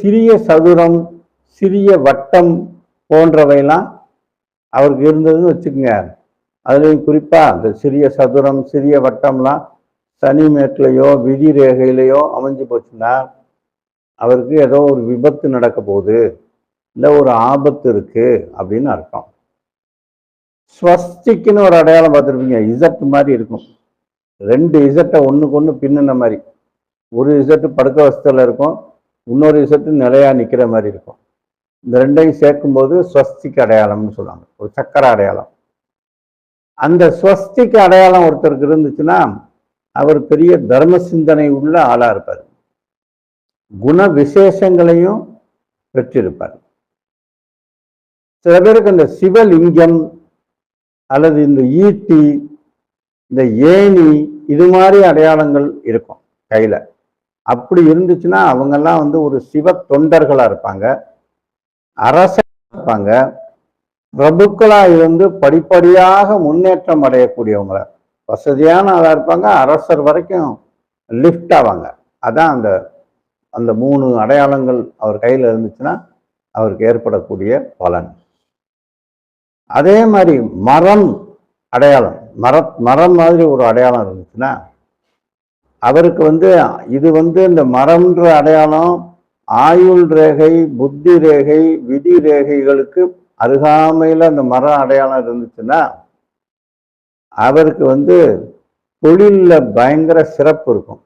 சிறிய சதுரம், சிறிய வட்டம் போன்றவையெல்லாம் அவருக்கு இருந்ததுன்னு வச்சுக்கோங்க. அதுலேயும் குறிப்பாக இந்த சிறிய சதுரம், சிறிய வட்டம்லாம் சனி மேட்லையோ விதி ரேகையிலையோ அமைஞ்சு போச்சுன்னா அவருக்கு ஏதோ ஒரு விபத்து நடக்க போகுது, இல்லை ஒரு ஆபத்து இருக்கு அப்படின்னு அர்த்தம். ஸ்வஸ்திக்குன்னு ஒரு அடையாளம் பார்த்துருப்பீங்க, இசட் மாதிரி இருக்கும். 2 இசட்டை ஒன்றுக்கு ஒன்று பின்னின மாதிரி. ஒரு இசட்டு படுக்க வசத்தில் இருக்கும், இன்னொரு இசட்டு நிலையா நிற்கிற மாதிரி இருக்கும். இந்த 2ஐயும் சேர்க்கும்போது ஸ்வஸ்திக் அடையாளம்னு சொல்லுவாங்க, ஒரு சக்கர அடையாளம். அந்த ஸ்வஸ்திக் அடையாளம் ஒருத்தருக்கு இருந்துச்சுன்னா அவர் பெரிய தர்ம சிந்தனை உள்ள ஆளா இருப்பார், குண விசேஷங்களையும் பெற்றிருப்பார். சில பேருக்கு இந்த சிவலிங்கம் அல்லது இந்த ஈட்டி, இந்த ஏணி, இது மாதிரி அடையாளங்கள் இருக்கும் கையில. அப்படி இருந்துச்சுன்னா அவங்கெல்லாம் வந்து ஒரு சிவ தொண்டர்களா இருப்பாங்க, அரசா இருப்பாங்க, பிரபுக்களா இருந்து படிப்படியாக முன்னேற்றம் அடையக்கூடியவங்கள, வசதியான ஆளா இருப்பாங்க, அரசர் வரைக்கும் லிஃப்ட் ஆவாங்க. அதான் அந்த அந்த 3 அடையாளங்கள் அவர் கையில் இருந்துச்சுன்னா அவருக்கு ஏற்படக்கூடிய பலன். அதே மாதிரி மரம் அடையாளம், மரம் மாதிரி ஒரு அடையாளம் இருந்துச்சுன்னா அவருக்கு வந்து இது வந்து இந்த மரம்ன்ற அடையாளம் ஆயுள் ரேகை, புத்தி ரேகை, விதி ரேகைகளுக்கு அருகாமையில் அந்த மர அடையாளம் இருந்துச்சுன்னா அவருக்கு வந்து தொழிலில் பயங்கர சிறப்பு இருக்கும்.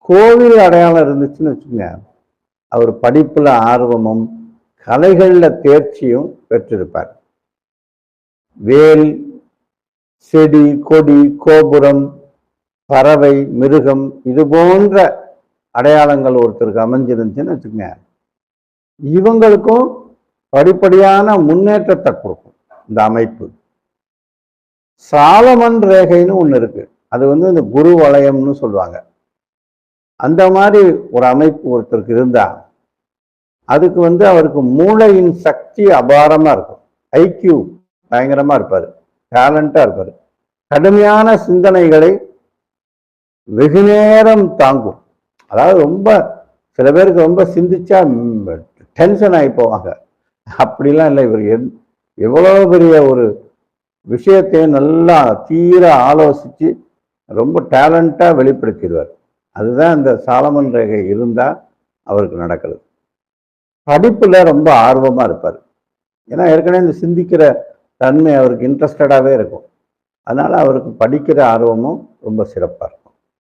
கோவில் அடையாளம் இருந்துச்சுன்னு வச்சுக்கோங்க, அவர் படிப்புல ஆர்வமும் கலைகளில் தேர்ச்சியும் பெற்றிருப்பார். வேல், செடி, கொடி, கோபுரம், பறவை, மிருகம், இது போன்ற அடையாளங்கள் ஒருத்தருக்கு அமைஞ்சிருந்துச்சுன்னு வச்சுக்கோங்க, இவங்களுக்கும் படிப்படியான முன்னேற்றத்தை கொடுக்கும் இந்த அமைப்பு. சாலமன் ரேகைன்னு ஒன்று இருக்கு, அது வந்து இந்த குரு வளையம்னு சொல்லுவாங்க. அந்த மாதிரி ஒரு அமைப்பு ஒருத்தருக்கு இருந்தா அதுக்கு வந்து அவருக்கு மூளையின் சக்தி அபாரமா இருக்கும், ஐக்கியூ பயங்கரமா இருப்பாரு, டேலண்டா இருப்பாரு, கடுமையான சிந்தனைகளை வெகு நேரம் தாங்கும். அதாவது ரொம்ப சில பேருக்கு ரொம்ப சிந்திச்சா டென்ஷன் ஆகி போவாங்க, அப்படிலாம் இல்லை. இவர் எவ்வளவு பெரிய ஒரு விஷயத்தையும் நல்லா தீர ஆலோசிச்சு ரொம்ப டேலண்டா வெளிப்படுத்திடுவார். அதுதான் இந்த சாலமன் ரேகை இருந்தா அவருக்கு நடக்கிறது. படிப்புல ரொம்ப ஆர்வமா இருப்பார், ஏன்னா ஏற்கனவே இந்த சிந்திக்கிற தன்மை அவருக்கு இன்ட்ரெஸ்டடாகவே இருக்கும். அதனால அவருக்கு படிக்கிற ஆர்வமும் ரொம்ப சிறப்பாக இருக்கும்.